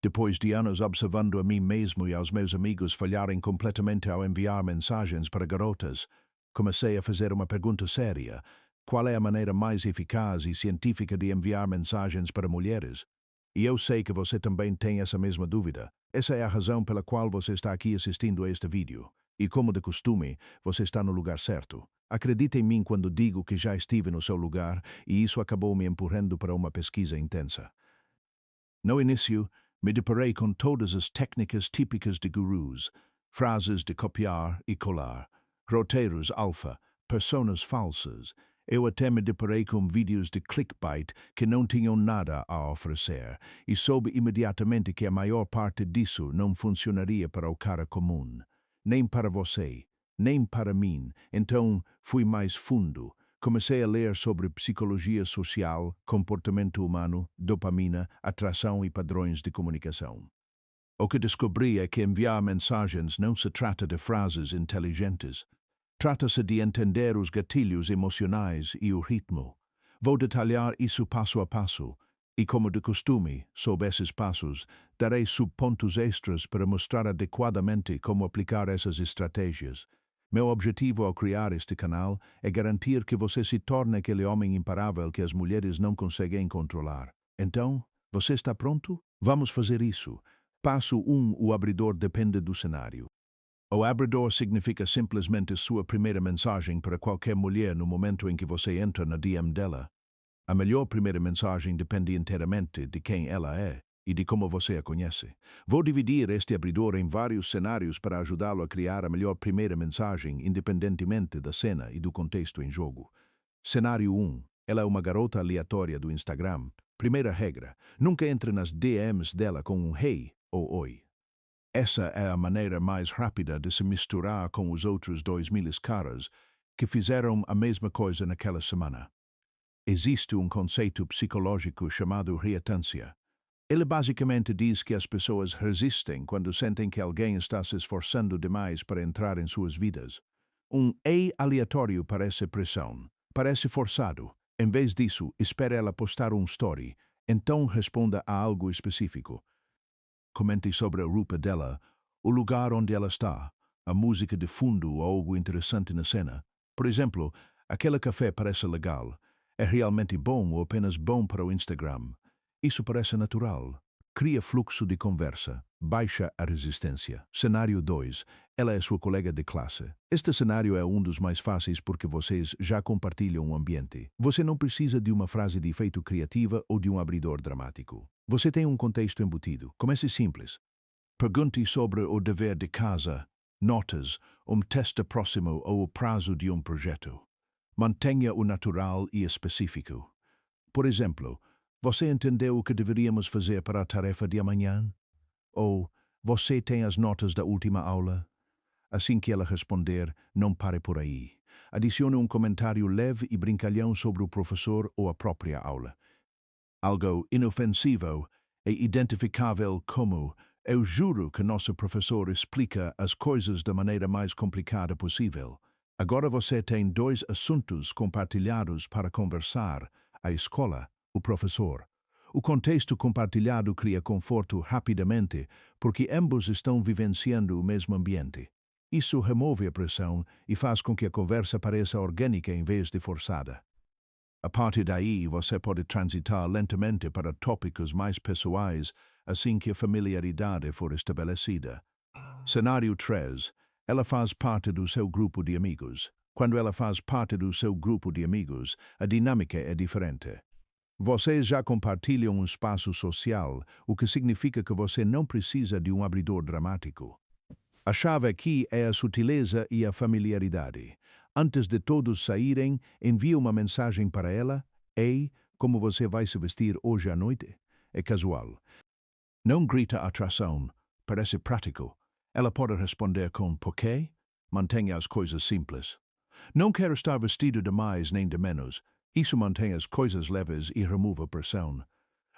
Depois de anos observando a mim mesmo e aos meus amigos falharem completamente ao enviar mensagens para garotas, comecei a fazer uma pergunta séria. Qual é a maneira mais eficaz e científica de enviar mensagens para mulheres? E eu sei que você também tem essa mesma dúvida. Essa é a razão pela qual você está aqui assistindo a este vídeo. E como de costume, você está no lugar certo. Acredite em mim quando digo que já estive no seu lugar e isso acabou me empurrando para uma pesquisa intensa. No início, me deparei com todas as técnicas típicas de gurus, frases de copiar e colar, roteiros alfa, personas falsas. Eu até me deparei com vídeos de clickbait que não tinham nada a oferecer e soube imediatamente que a maior parte disso não funcionaria para o cara comum, nem para você, nem para mim. Então fui mais fundo. Comecei a ler sobre psicologia social, comportamento humano, dopamina, atração e padrões de comunicação. O que descobri é que enviar mensagens não se trata de frases inteligentes. Trata-se de entender os gatilhos emocionais e o ritmo. Vou detalhar isso passo a passo, e como de costume, sob esses passos, darei subpontos extras para mostrar adequadamente como aplicar essas estratégias. Meu objetivo ao criar este canal é garantir que você se torne aquele homem imparável que as mulheres não conseguem controlar. Então, você está pronto? Vamos fazer isso. Passo 1. O abridor depende do cenário. O abridor significa simplesmente sua primeira mensagem para qualquer mulher no momento em que você entra na DM dela. A melhor primeira mensagem depende inteiramente de quem ela é e de como você a conhece. Vou dividir este abridor em vários cenários para ajudá-lo a criar a melhor primeira mensagem, independentemente da cena e do contexto em jogo. Cenário 1. Ela é uma garota aleatória do Instagram. Primeira regra: nunca entre nas DMs dela com um hey ou oi. Essa é a maneira mais rápida de se misturar com os outros 2.000 caras que fizeram a mesma coisa naquela semana. Existe um conceito psicológico chamado reatância. Ele basicamente diz que as pessoas resistem quando sentem que alguém está se esforçando demais para entrar em suas vidas. Um ei aleatório parece pressão, parece forçado. Em vez disso, espere ela postar um story, então responda a algo específico. Comente sobre a roupa dela, o lugar onde ela está, a música de fundo ou algo interessante na cena. Por exemplo, aquele café parece legal. É realmente bom ou apenas bom para o Instagram? Isso parece natural. Cria fluxo de conversa. Baixa a resistência. Cenário 2. Ela é sua colega de classe. Este cenário é um dos mais fáceis porque vocês já compartilham um ambiente. Você não precisa de uma frase de efeito criativa ou de um abridor dramático. Você tem um contexto embutido. Comece simples. Pergunte sobre o dever de casa, notas, um teste próximo ou o prazo de um projeto. Mantenha o natural e específico. Por exemplo, você entendeu o que deveríamos fazer para a tarefa de amanhã? Ou, você tem as notas da última aula? Assim que ela responder, não pare por aí. Adicione um comentário leve e brincalhão sobre o professor ou a própria aula. Algo inofensivo e identificável como: eu juro que nosso professor explica as coisas da maneira mais complicada possível. Agora você tem dois assuntos compartilhados para conversar: a escola, o professor. O contexto compartilhado cria conforto rapidamente porque ambos estão vivenciando o mesmo ambiente. Isso remove a pressão e faz com que a conversa pareça orgânica em vez de forçada. A partir daí, você pode transitar lentamente para tópicos mais pessoais assim que a familiaridade for estabelecida. Cenário 3. Ela faz parte do seu grupo de amigos. Quando ela faz parte do seu grupo de amigos, a dinâmica é diferente. Vocês já compartilham um espaço social, o que significa que você não precisa de um abridor dramático. A chave aqui é a sutileza e a familiaridade. Antes de todos saírem, envie uma mensagem para ela: ei, como você vai se vestir hoje à noite? É casual. Não grita atração, parece prático. Ela pode responder com porquê? Mantenha as coisas simples. Não quero estar vestido de mais nem de menos. Isso mantém as coisas leves e remove a pressão.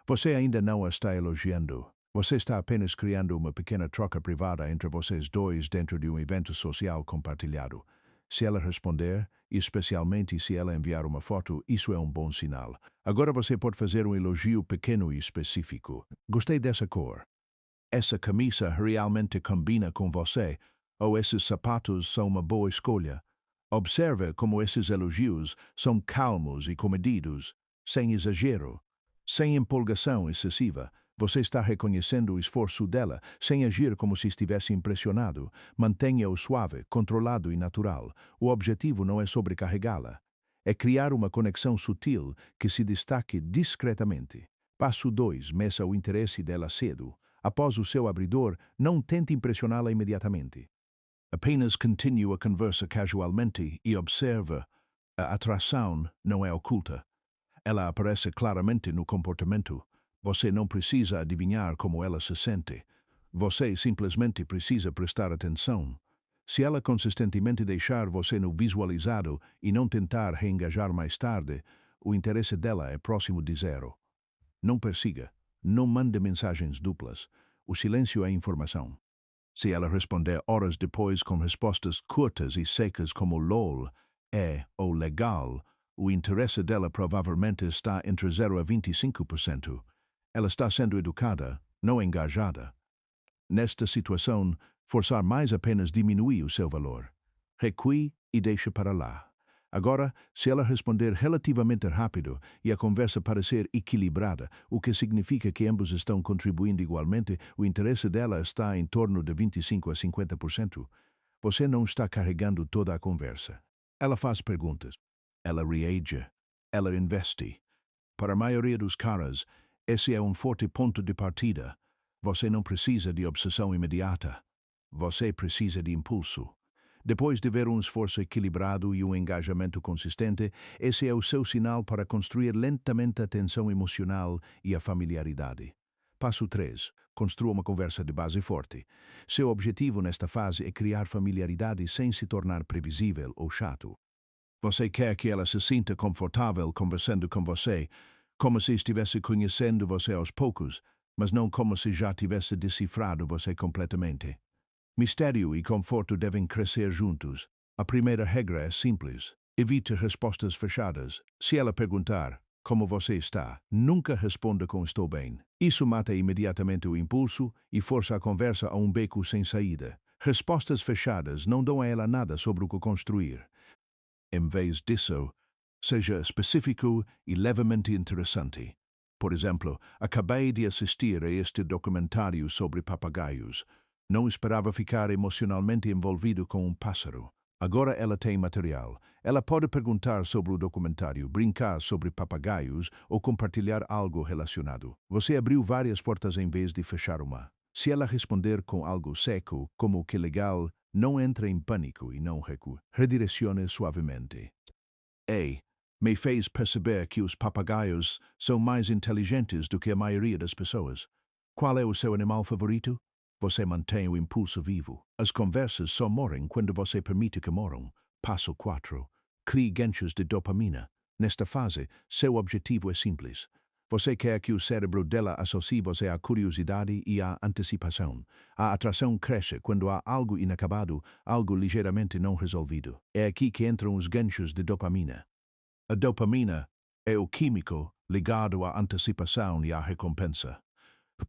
Você ainda não a está elogiando. Você está apenas criando uma pequena troca privada entre vocês dois dentro de um evento social compartilhado. Se ela responder, e especialmente se ela enviar uma foto, isso é um bom sinal. Agora você pode fazer um elogio pequeno e específico. Gostei dessa cor. Essa camisa realmente combina com você, ou esses sapatos são uma boa escolha. Observe como esses elogios são calmos e comedidos, sem exagero, sem empolgação excessiva. Você está reconhecendo o esforço dela, sem agir como se estivesse impressionado. Mantenha-o suave, controlado e natural. O objetivo não é sobrecarregá-la. É criar uma conexão sutil que se destaque discretamente. Passo 2. Meça o interesse dela cedo. Após o seu abridor, não tente impressioná-la imediatamente. Apenas continue a conversa casualmente e observe. A atração não é oculta. Ela aparece claramente no comportamento. Você não precisa adivinhar como ela se sente. Você simplesmente precisa prestar atenção. Se ela consistentemente deixar você no visualizado e não tentar reengajar mais tarde, o interesse dela é próximo de zero. Não persiga. Não mande mensagens duplas. O silêncio é informação. Se ela responder horas depois com respostas curtas e secas como LOL, ou legal, o interesse dela provavelmente está entre 0 a 25%. Ela está sendo educada, não engajada. Nesta situação, forçar mais apenas diminui o seu valor. Recue e deixe para lá. Agora, se ela responder relativamente rápido e a conversa parecer equilibrada, o que significa que ambos estão contribuindo igualmente, o interesse dela está em torno de 25 a 50%. Você não está carregando toda a conversa. Ela faz perguntas. Ela reage. Ela investe. Para a maioria dos caras, esse é um forte ponto de partida. Você não precisa de obsessão imediata. Você precisa de impulso. Depois de ver um esforço equilibrado e um engajamento consistente, esse é o seu sinal para construir lentamente a tensão emocional e a familiaridade. Passo 3. Construa uma conversa de base forte. Seu objetivo nesta fase é criar familiaridade sem se tornar previsível ou chato. Você quer que ela se sinta confortável conversando com você, como se estivesse conhecendo você aos poucos, mas não como se já tivesse decifrado você completamente. Mistério e conforto devem crescer juntos. A primeira regra é simples. Evite respostas fechadas. Se ela perguntar, como você está, nunca responda com estou bem. Isso mata imediatamente o impulso e força a conversa a um beco sem saída. Respostas fechadas não dão a ela nada sobre o que construir. Em vez disso, seja específico e levemente interessante. Por exemplo, acabei de assistir a este documentário sobre papagaios. Não esperava ficar emocionalmente envolvido com um pássaro. Agora ela tem material. Ela pode perguntar sobre o documentário, brincar sobre papagaios ou compartilhar algo relacionado. Você abriu várias portas em vez de fechar uma. Se ela responder com algo seco, como que legal, não entre em pânico e não recue. Redirecione suavemente. Ei, me fez perceber que os papagaios são mais inteligentes do que a maioria das pessoas. Qual é o seu animal favorito? Você mantém o impulso vivo. As conversas só morrem quando você permite que moram. Passo 4. Crie ganchos de dopamina. Nesta fase, seu objetivo é simples. Você quer que o cérebro dela associe você à curiosidade e à antecipação. A atração cresce quando há algo inacabado, algo ligeiramente não resolvido. É aqui que entram os ganchos de dopamina. A dopamina é o químico ligado à antecipação e à recompensa.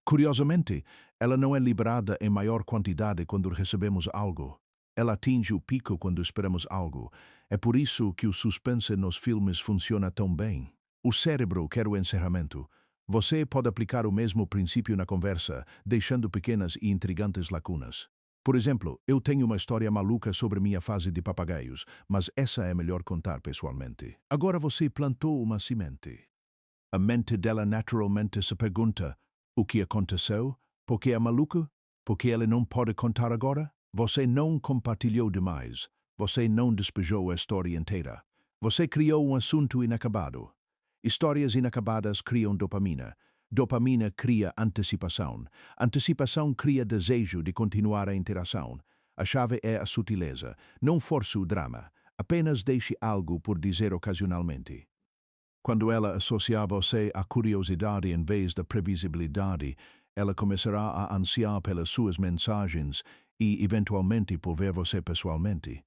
Curiosamente, ela não é liberada em maior quantidade quando recebemos algo. Ela atinge o pico quando esperamos algo. É por isso que o suspense nos filmes funciona tão bem. O cérebro quer o encerramento. Você pode aplicar o mesmo princípio na conversa, deixando pequenas e intrigantes lacunas. Por exemplo, eu tenho uma história maluca sobre minha fase de papagaios, mas essa é melhor contar pessoalmente. Agora você plantou uma semente. A mente dela naturalmente se pergunta: o que aconteceu? Por que é maluco? Por que ele não pode contar agora? Você não compartilhou demais. Você não despejou a história inteira. Você criou um assunto inacabado. Histórias inacabadas criam dopamina. Dopamina cria antecipação. Antecipação cria desejo de continuar a interação. A chave é a sutileza. Não force o drama. Apenas deixe algo por dizer ocasionalmente. Quando ela associar você à curiosidade em vez da previsibilidade, ela começará a ansiar pelas suas mensagens e, eventualmente, por ver você pessoalmente.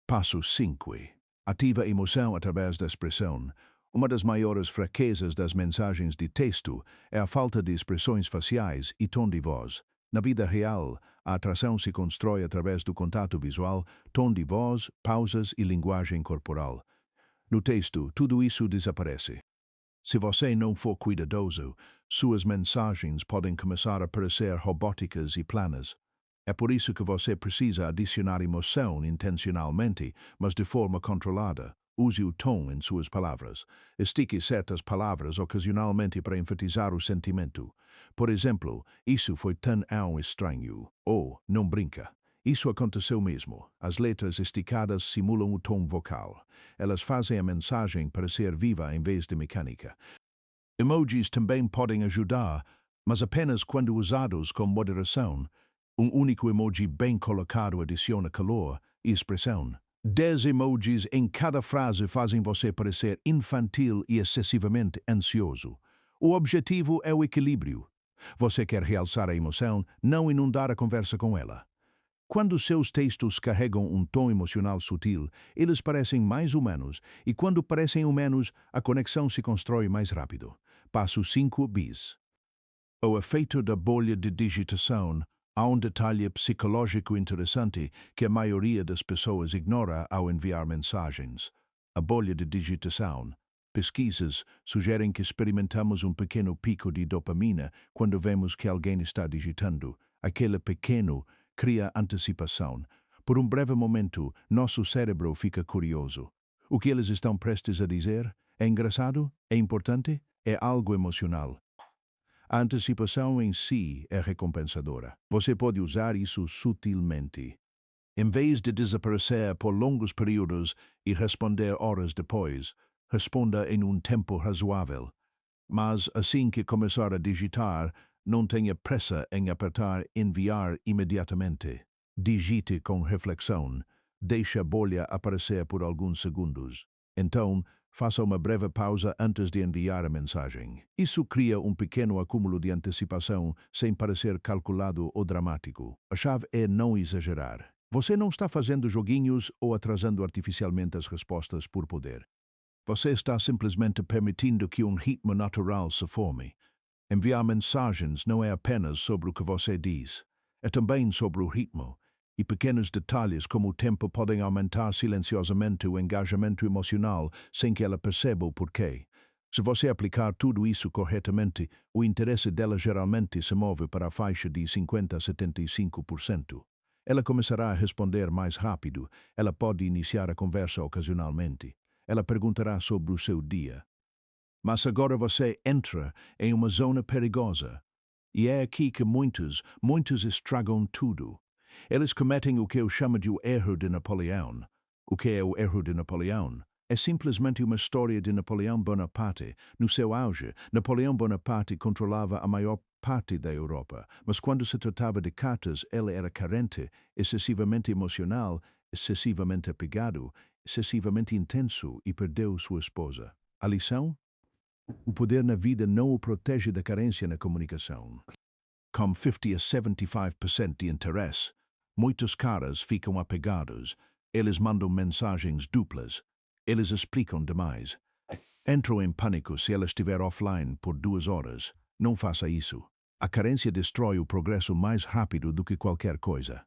Passo 5. Ativa a emoção através da expressão. Uma das maiores fraquezas das mensagens de texto é a falta de expressões faciais e tom de voz. Na vida real, a atração se constrói através do contato visual, tom de voz, pausas e linguagem corporal. No texto, tudo isso desaparece. Se você não for cuidadoso, suas mensagens podem começar a parecer robóticas e planas. É por isso que você precisa adicionar emoção intencionalmente, mas de forma controlada. Use o tom em suas palavras. Estique certas palavras ocasionalmente para enfatizar o sentimento. Por exemplo, isso foi tão estranho. Ou, não brinca. Isso aconteceu mesmo. As letras esticadas simulam o tom vocal. Elas fazem a mensagem parecer viva em vez de mecânica. Emojis também podem ajudar, mas apenas quando usados com moderação. Um único emoji bem colocado adiciona calor e expressão. 10 emojis em cada frase fazem você parecer infantil e excessivamente ansioso. O objetivo é o equilíbrio. Você quer realçar a emoção, não inundar a conversa com ela. Quando seus textos carregam um tom emocional sutil, eles parecem mais humanos, e quando parecem humanos, a conexão se constrói mais rápido. Passo 5 bis. O efeito da bolha de digitação. Há um detalhe psicológico interessante que a maioria das pessoas ignora ao enviar mensagens. A bolha de digitação. Pesquisas sugerem que experimentamos um pequeno pico de dopamina quando vemos que alguém está digitando. Aquele pequeno cria antecipação. Por um breve momento, nosso cérebro fica curioso. O que eles estão prestes a dizer? É engraçado? É importante? É algo emocional. A antecipação em si é recompensadora. Você pode usar isso sutilmente. Em vez de desaparecer por longos períodos e responder horas depois, responda em um tempo razoável. Mas assim que começar a digitar, não tenha pressa em apertar enviar imediatamente. Digite com reflexão. Deixe a bolha aparecer por alguns segundos. Então, faça uma breve pausa antes de enviar a mensagem. Isso cria um pequeno acúmulo de antecipação sem parecer calculado ou dramático. A chave é não exagerar. Você não está fazendo joguinhos ou atrasando artificialmente as respostas por poder. Você está simplesmente permitindo que um ritmo natural se forme. Enviar mensagens não é apenas sobre o que você diz, é também sobre o ritmo, e pequenos detalhes como o tempo podem aumentar silenciosamente o engajamento emocional sem que ela perceba o porquê. Se você aplicar tudo isso corretamente, o interesse dela geralmente se move para a faixa de 50 a 75%. Ela começará a responder mais rápido, ela pode iniciar a conversa ocasionalmente. Ela perguntará sobre o seu dia. Mas agora você entra em uma zona perigosa. E é aqui que muitos estragam tudo. Eles cometem o que eu chamo de o erro de Napoleão. O que é o erro de Napoleão? É simplesmente uma história de Napoleão Bonaparte. No seu auge, Napoleão Bonaparte controlava a maior parte da Europa, mas quando se tratava de cartas, ele era carente, excessivamente emocional, excessivamente apegado, excessivamente intenso e perdeu sua esposa. A lição? O poder na vida não o protege da carência na comunicação. Com 50 a 75% de interesse, muitos caras ficam apegados, eles mandam mensagens duplas, eles explicam demais. Entram em pânico se ela estiver offline por 2 horas. Não faça isso. A carência destrói o progresso mais rápido do que qualquer coisa.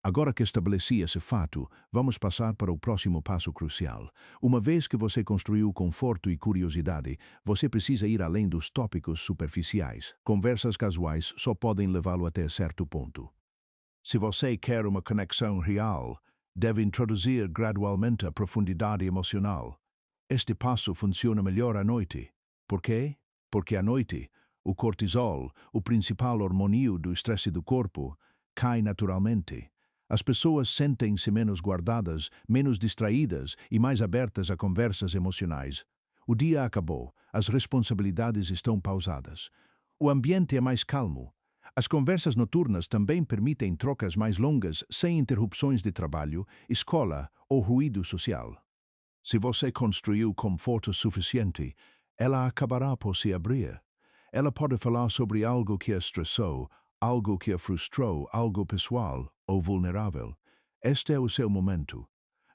Agora que estabeleci esse fato, vamos passar para o próximo passo crucial. Uma vez que você construiu conforto e curiosidade, você precisa ir além dos tópicos superficiais. Conversas casuais só podem levá-lo até certo ponto. Se você quer uma conexão real, deve introduzir gradualmente a profundidade emocional. Este passo funciona melhor à noite. Por quê? Porque à noite, o cortisol, o principal hormônio do estresse do corpo, cai naturalmente. As pessoas sentem-se menos guardadas, menos distraídas e mais abertas a conversas emocionais. O dia acabou, as responsabilidades estão pausadas. O ambiente é mais calmo. As conversas noturnas também permitem trocas mais longas sem interrupções de trabalho, escola ou ruído social. Se você construiu conforto suficiente, ela acabará por se abrir. Ela pode falar sobre algo que a estressou, algo que a frustrou, algo pessoal ou vulnerável. Este é o seu momento.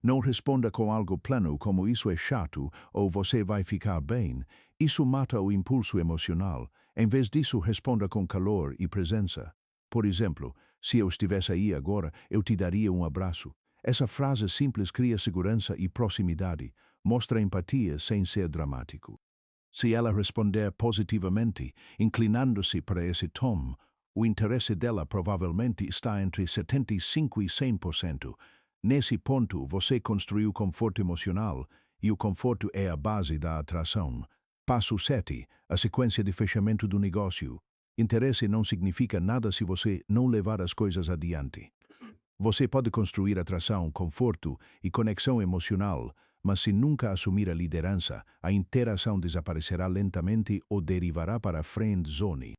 Não responda com algo plano como isso é chato ou você vai ficar bem. Isso mata o impulso emocional. Em vez disso, responda com calor e presença. Por exemplo, se eu estivesse aí agora, eu te daria um abraço. Essa frase simples cria segurança e proximidade, mostra empatia sem ser dramático. Se ela responder positivamente, inclinando-se para esse tom, o interesse dela provavelmente está entre 75% e 100%. Nesse ponto, você construiu conforto emocional e o conforto é a base da atração. Passo 7. A sequência de fechamento do negócio. Interesse não significa nada se você não levar as coisas adiante. Você pode construir atração, conforto e conexão emocional, mas se nunca assumir a liderança, a interação desaparecerá lentamente ou derivará para a friend zone.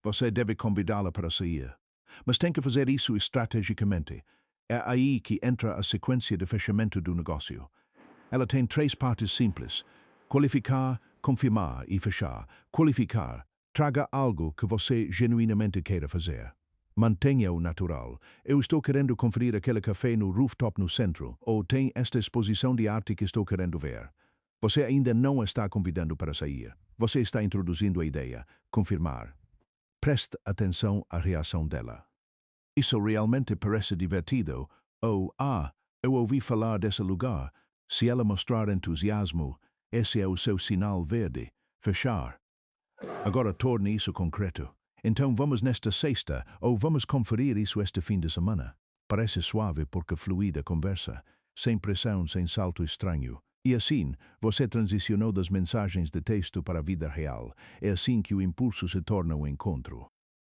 Você deve convidá-la para sair, mas tem que fazer isso estrategicamente. É aí que entra a sequência de fechamento do negócio. Ela tem 3 partes simples: qualificar, confirmar e fechar. Qualificar. Traga algo que você genuinamente queira fazer. Mantenha-o natural. Eu estou querendo conferir aquele café no rooftop no centro, ou tem esta exposição de arte que estou querendo ver. Você ainda não está convidando para sair. Você está introduzindo a ideia. Confirmar. Preste atenção à reação dela. Isso realmente parece divertido, ou, eu ouvi falar desse lugar. Se ela mostrar entusiasmo, esse é o seu sinal verde. Fechar. Agora torne isso concreto. Então vamos nesta sexta, ou vamos conferir isso este fim de semana. Parece suave porque flui a conversa, sem pressão, sem salto estranho. E assim, você transicionou das mensagens de texto para a vida real. É assim que o impulso se torna um encontro.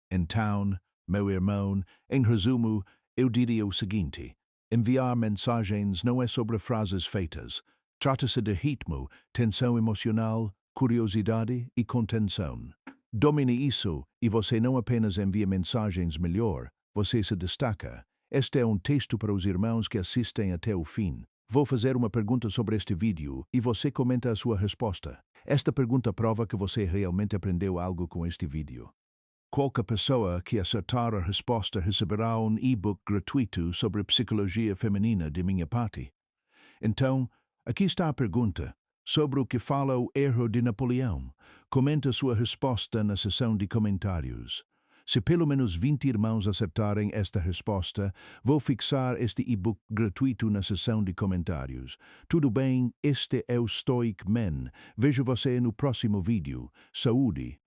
Então, meu irmão, em resumo, eu diria o seguinte: enviar mensagens não é sobre frases feitas. Trata-se de ritmo, tensão emocional, curiosidade e contenção. Domine isso e você não apenas envia mensagens melhor, você se destaca. Este é um texto para os irmãos que assistem até o fim. Vou fazer uma pergunta sobre este vídeo e você comenta a sua resposta. Esta pergunta prova que você realmente aprendeu algo com este vídeo. Qualquer pessoa que acertar a resposta receberá um e-book gratuito sobre psicologia feminina de minha parte. Então, aqui está a pergunta. Sobre o que fala o erro de Napoleão. Comenta sua resposta na seção de comentários. Se pelo menos 20 irmãos acertarem esta resposta, vou fixar este e-book gratuito na seção de comentários. Tudo bem, este é o Stoic Man. Vejo você no próximo vídeo. Saúde!